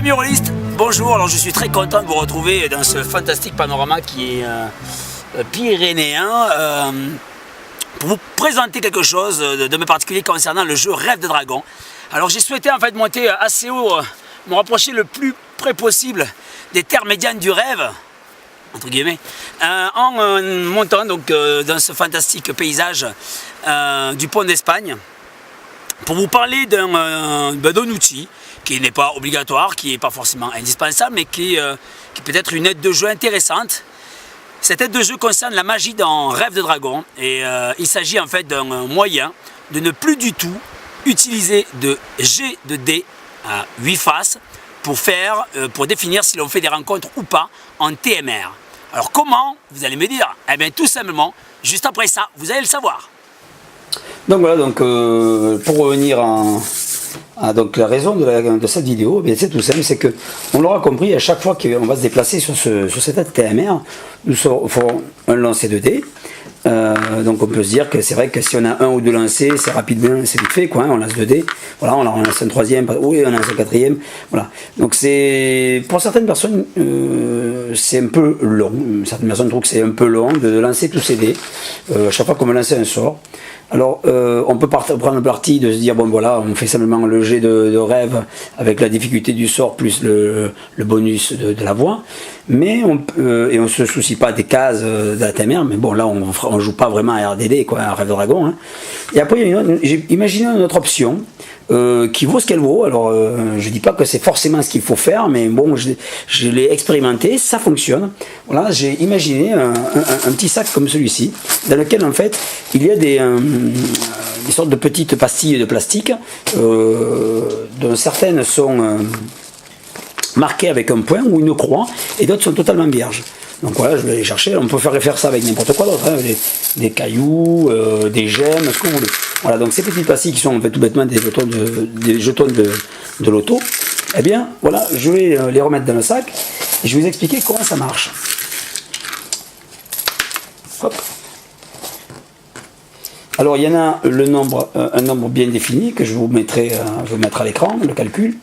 Amis rôlistes, bonjour. Alors je suis très content de vous retrouver dans ce fantastique panorama qui est pyrénéen pour vous présenter quelque chose de particulier concernant le jeu Rêve de Dragon. Alors j'ai souhaité en fait monter assez haut, me rapprocher le plus près possible des terres médianes du rêve, entre guillemets, en montant donc dans ce fantastique paysage du pont d'Espagne pour vous parler d'un outil qui n'est pas obligatoire, qui n'est pas forcément indispensable, mais qui peut être une aide de jeu intéressante. Cette aide de jeu concerne la magie dans Rêve de Dragon et il s'agit en fait d'un moyen de ne plus du tout utiliser de jet de dés à 8 faces pour définir si l'on fait des rencontres ou pas en TMR. Alors comment? Vous allez me dire. Eh bien tout simplement, juste après ça, vous allez le savoir. Donc voilà, pour revenir à la raison de cette vidéo, c'est tout simple, c'est que on l'aura compris, à chaque fois qu'on va se déplacer sur cette TMR, nous ferons un lancer de dés. Donc on peut se dire que c'est vrai que si on a un ou deux lancers, c'est rapidement, c'est vite fait, quoi, hein, on lance 2 dés, voilà, on en lance un troisième, oui, on lance un quatrième, voilà. Donc c'est, pour certaines personnes, c'est un peu long, certaines personnes trouvent que c'est un peu long de lancer tous ces dés, à chaque fois qu'on va lancer un sort. Alors on peut prendre le parti de se dire, bon voilà, on fait simplement le jet de rêve avec la difficulté du sort plus le bonus de la voix, mais et on se soucie pas des cases de la TMR, mais bon là on joue pas vraiment à RDD, quoi, à Rêve de Dragon, hein. Et après j'ai imaginé une autre option qui vaut ce qu'elle vaut. Alors je dis pas que c'est forcément ce qu'il faut faire, mais bon, je l'ai expérimenté, ça fonctionne. Voilà, j'ai imaginé un petit sac comme celui-ci, dans lequel en fait il y a des sortes de petites pastilles de plastique, dont certaines sont marquées avec un point ou une croix, et d'autres sont totalement vierges. Donc voilà, je vais aller chercher, on peut faire ça avec n'importe quoi d'autre, hein, des cailloux, des gemmes, ce que vous voulez. Voilà, donc ces petites pastilles qui sont en fait tout bêtement des jetons de loto, eh bien voilà, je vais les remettre dans le sac et je vais vous expliquer comment ça marche. Hop. Alors il y en a un nombre bien défini que je vais vous mettre à l'écran, le calcul.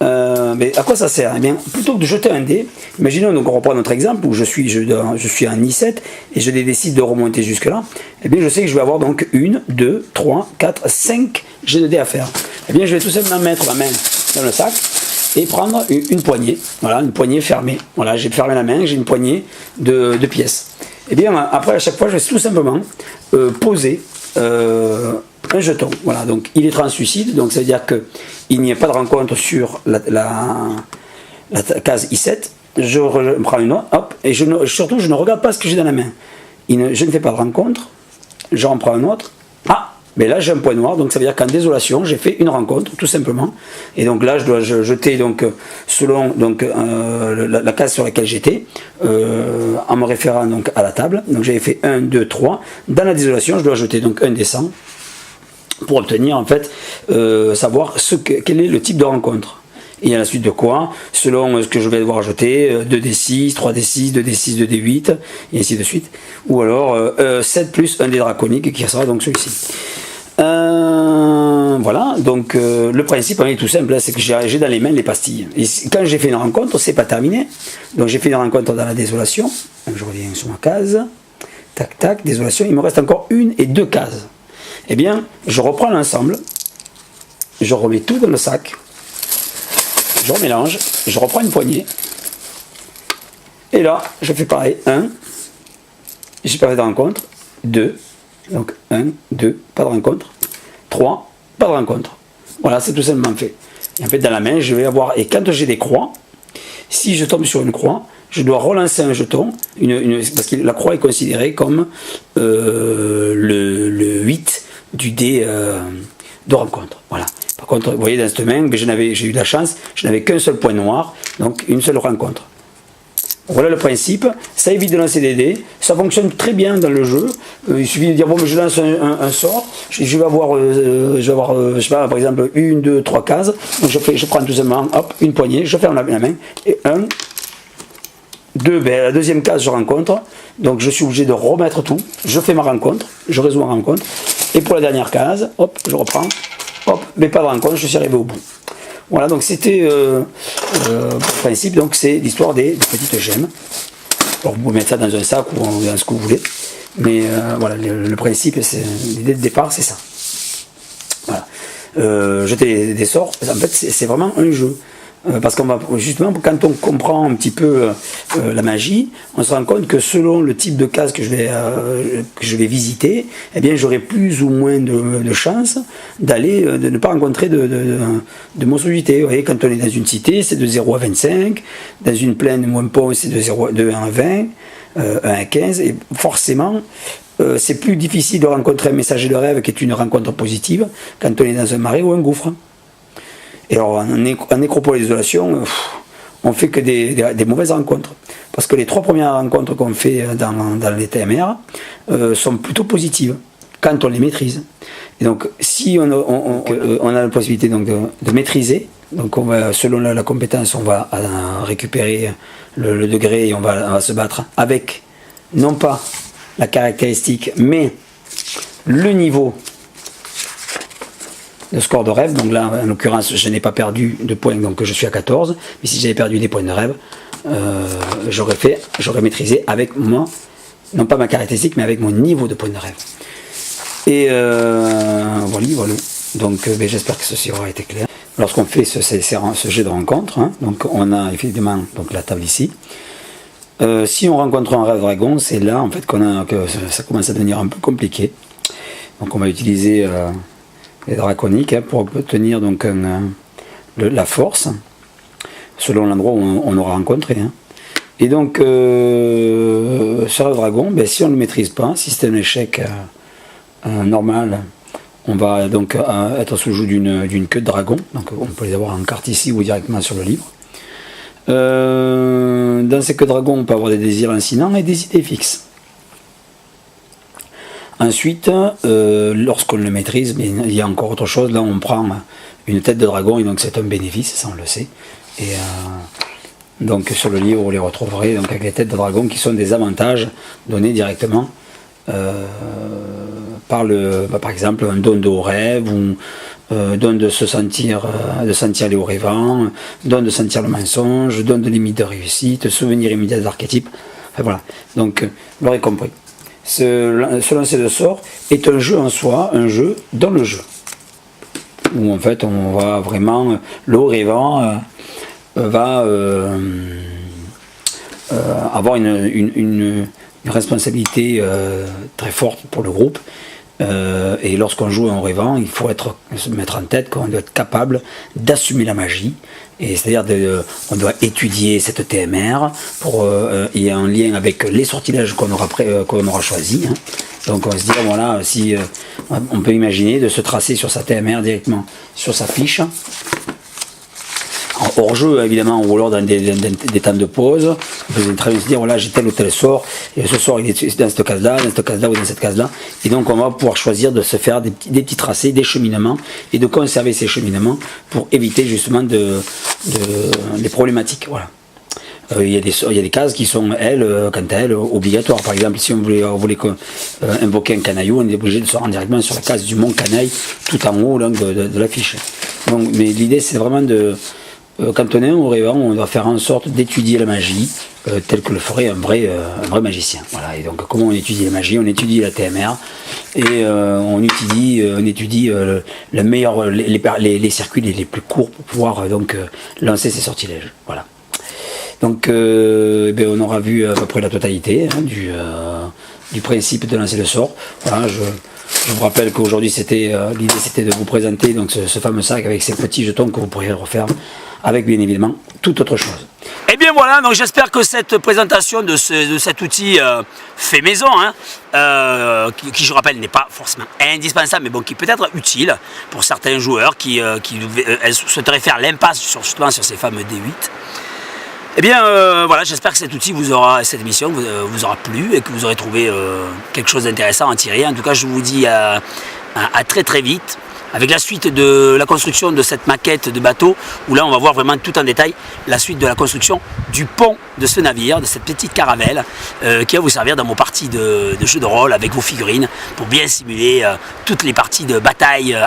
Mais à quoi ça sert? Eh bien, plutôt que de jeter un dé, imaginons, donc on reprend notre exemple où je suis à un I7 et je décide de remonter jusque là, eh bien je sais que je vais avoir donc 1, 2, 3, 4, 5 jets de dés à faire. Eh bien je vais tout simplement mettre ma main dans le sac et prendre une poignée, voilà, une poignée fermée. Voilà, j'ai fermé la main, j'ai une poignée de pièces. Et bien après à chaque fois je vais tout simplement poser un jeton, voilà, donc il est translucide, donc ça veut dire qu'il n'y a pas de rencontre sur la case I7, je prends une autre, hop, et surtout je ne regarde pas ce que j'ai dans la main, je ne fais pas de rencontre, j'en prends un autre, ah, mais là j'ai un point noir, donc ça veut dire qu'en désolation j'ai fait une rencontre, tout simplement, et donc là je dois jeter donc, selon donc, la case sur laquelle j'étais, en me référant donc à la table, donc j'avais fait 1, 2, 3, dans la désolation je dois jeter donc un des 100, pour obtenir en fait savoir quel est le type de rencontre. Et à la suite de quoi, selon ce que je vais devoir ajouter, 2d6, 3d6, 2d6, 2d8, et ainsi de suite. Ou alors 7 plus un dé draconique qui sera donc celui-ci. Voilà, donc le principe est tout simple, c'est que j'ai dans les mains les pastilles. Et quand j'ai fait une rencontre, c'est pas terminé. Donc j'ai fait une rencontre dans la désolation. Donc je reviens sur ma case. Tac, tac, désolation. Il me reste encore 1 et 2 cases. Eh bien, je reprends l'ensemble, je remets tout dans le sac, je remélange, je reprends une poignée, et là, je fais pareil, 1, j'ai pas fait de rencontre, 2, donc 1, 2, pas de rencontre, 3, pas de rencontre. Voilà, c'est tout simplement fait. Et en fait, dans la main, je vais avoir, et quand j'ai des croix, si je tombe sur une croix, je dois relancer un jeton, parce que la croix est considérée comme le 8 du dé de rencontre. Voilà. Par contre, vous voyez dans cette main, j'ai eu de la chance, je n'avais qu'un seul point noir, donc une seule rencontre. Voilà le principe, ça évite de lancer des dés, ça fonctionne très bien dans le jeu, il suffit de dire bon mais je lance un sort, je vais avoir, je sais pas, par exemple 1, 2, 3 cases, donc je prends tout simplement, hop, une poignée, je ferme la main, et 1, 2, ben, la deuxième case je rencontre, donc je suis obligé de remettre tout, je fais ma rencontre, je résous ma rencontre, et pour la dernière case, hop, je reprends, hop, mais pas de rencontre, je suis arrivé au bout. Voilà, donc c'était le principe, donc c'est l'histoire des petites gemmes. Alors vous pouvez mettre ça dans un sac ou dans ce que vous voulez, mais voilà, le principe, l'idée de départ, c'est ça. Voilà. Jeter des sorts, en fait, c'est vraiment un jeu. Parce qu'on va justement, quand on comprend un petit peu la magie, on se rend compte que selon le type de case que je vais visiter, eh bien j'aurai plus ou moins de chances d'aller, de ne pas rencontrer de monstruosité. Vous voyez, quand on est dans une cité, c'est de 0 à 25, dans une plaine ou un pont, c'est de 1 à 20, 1 à 15, et forcément, c'est plus difficile de rencontrer un messager de rêve qui est une rencontre positive quand on est dans un marais ou un gouffre. Et alors, en nécropole et désolation, on fait que des mauvaises rencontres. Parce que les 3 premières rencontres qu'on fait dans les TMR sont plutôt positives, quand on les maîtrise. Et donc, si on a la possibilité donc, de maîtriser, donc on va, selon la compétence, on va récupérer le degré et on va se battre avec, non pas la caractéristique, mais le niveau de score de rêve. Donc là, en l'occurrence, je n'ai pas perdu de points, donc je suis à 14. Mais si j'avais perdu des points de rêve, j'aurais maîtrisé avec moi, non pas ma caractéristique, mais avec mon niveau de points de rêve. Et voilà. Donc j'espère que ceci aura été clair. Lorsqu'on fait ce jeu de rencontre, hein, donc on a effectivement donc, la table ici. Si on rencontre un rêve dragon, c'est là en fait que ça commence à devenir un peu compliqué. Donc on va utiliser les draconiques hein, pour obtenir donc la force selon l'endroit où on aura rencontré. Hein. Et donc sur le dragon, ben, si on ne le maîtrise pas, si c'est un échec normal, on va donc être sous le joug d'une queue de dragon. Donc on peut les avoir en carte ici ou directement sur le livre. Dans ces queues de dragon, on peut avoir des désirs lancinants et des idées fixes. Ensuite, lorsqu'on le maîtrise, mais il y a encore autre chose. Là, on prend une tête de dragon et donc c'est un bénéfice, ça on le sait. Et donc sur le livre, vous les retrouverez donc, avec les têtes de dragon qui sont des avantages donnés directement par exemple un don de haut rêve ou don de sentir les hauts rêvants, don de sentir le mensonge, don de limite de réussite, souvenir immédiat d'archétype. Enfin voilà, donc vous l'aurez compris. Ce lancer de sort est un jeu en soi, un jeu dans le jeu. Où en fait on va vraiment, le haut rêvant va avoir une responsabilité très forte pour le groupe. Et lorsqu'on joue en rêvant, il faut se mettre en tête qu'on doit être capable d'assumer la magie. Et c'est-à-dire on doit étudier cette TMR il y a un lien avec les sortilèges qu'on aura choisi. Hein. Donc on va se dire voilà, si on peut imaginer de se tracer sur sa TMR directement sur sa fiche. Hors jeu évidemment ou alors dans des temps de pause, on peut très bien se dire voilà j'ai tel ou tel sort et ce sort il est dans cette case là ou dans cette case là et donc on va pouvoir choisir de se faire des petits tracés, des cheminements et de conserver ces cheminements pour éviter justement des problématiques. Voilà. Il y a des cases qui sont quant à elles obligatoires. Par exemple si on voulait invoquer un canaillou, on est obligé de se rendre directement sur la case du mont Canaille tout en haut là, de la fiche. Donc, mais l'idée c'est vraiment quand on est au rêvant, on doit faire en sorte d'étudier la magie tel que le ferait un vrai magicien. Voilà. Et donc comment on étudie la magie? On étudie la TMR et on étudie le meilleur, les circuits les plus courts pour pouvoir donc lancer ces sortilèges. Voilà. Donc on aura vu à peu près la totalité hein, du principe de lancer le sort. Voilà, je vous rappelle qu'aujourd'hui l'idée c'était de vous présenter donc ce fameux sac avec ces petits jetons que vous pourriez refaire avec bien évidemment toute autre chose. Et bien voilà, donc j'espère que cette présentation de cet outil fait maison, hein, qui je rappelle n'est pas forcément indispensable, mais bon, qui peut être utile pour certains joueurs qui souhaiteraient faire l'impasse justement sur ces fameux D8. Eh bien voilà, j'espère que cet outil cette émission vous aura plu et que vous aurez trouvé quelque chose d'intéressant à tirer. En tout cas, je vous dis à très très vite avec la suite de la construction de cette maquette de bateau, où là on va voir vraiment tout en détail la suite de la construction du pont de ce navire, de cette petite caravelle, qui va vous servir dans vos parties de jeux de rôle avec vos figurines, pour bien simuler toutes les parties de bataille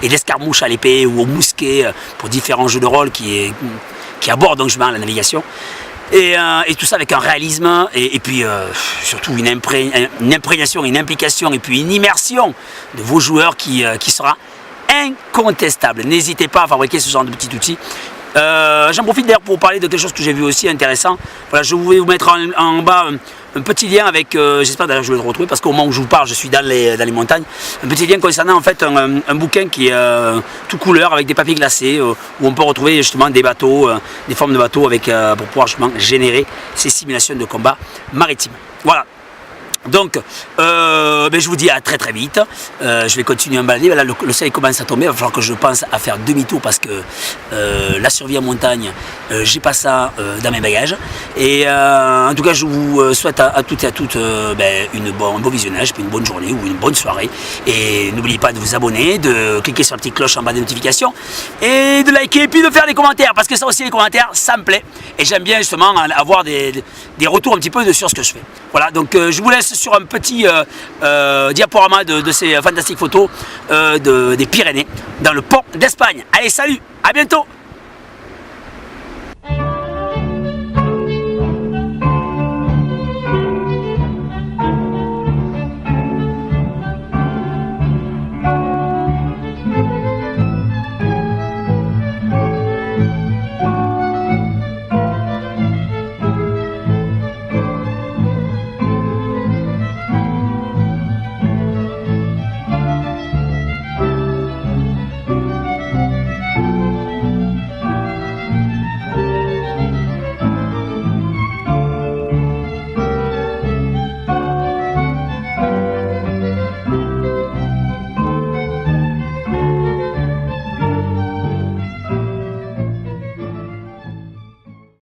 et d'escarmouche à l'épée ou au mousquet, pour différents jeux de rôle qui abordent donc justement la navigation. Et tout ça avec un réalisme et puis surtout une imprégnation, une implication et puis une immersion de vos joueurs qui sera incontestable. N'hésitez pas à fabriquer ce genre de petit outil. J'en profite d'ailleurs pour vous parler de quelque chose que j'ai vu aussi intéressant. Voilà, je vais vous mettre en bas un petit lien avec, j'espère d'ailleurs que je vais le retrouver parce qu'au moment où je vous parle, je suis dans les montagnes. Un petit lien concernant en fait un bouquin qui est tout couleur avec des papiers glacés où on peut retrouver justement des bateaux, des formes de bateaux avec, pour pouvoir justement générer ces simulations de combat maritime. Voilà. Donc, je vous dis à très vite. Je vais continuer à me balader. Là, le soleil commence à tomber. Il va falloir que je pense à faire demi-tour parce que la survie en montagne, j'ai pas ça dans mes bagages. Et en tout cas, je vous souhaite à toutes et à toutes un bon visionnage, puis une bonne journée ou une bonne soirée. Et n'oubliez pas de vous abonner, de cliquer sur la petite cloche en bas des notifications et de liker et puis de faire des commentaires parce que ça aussi, les commentaires, ça me plaît. Et j'aime bien justement avoir des retours un petit peu sur ce que je fais. Voilà, donc je vous laisse sur un petit diaporama de ces fantastiques photos des Pyrénées dans le pont d'Espagne. Allez, salut, à bientôt!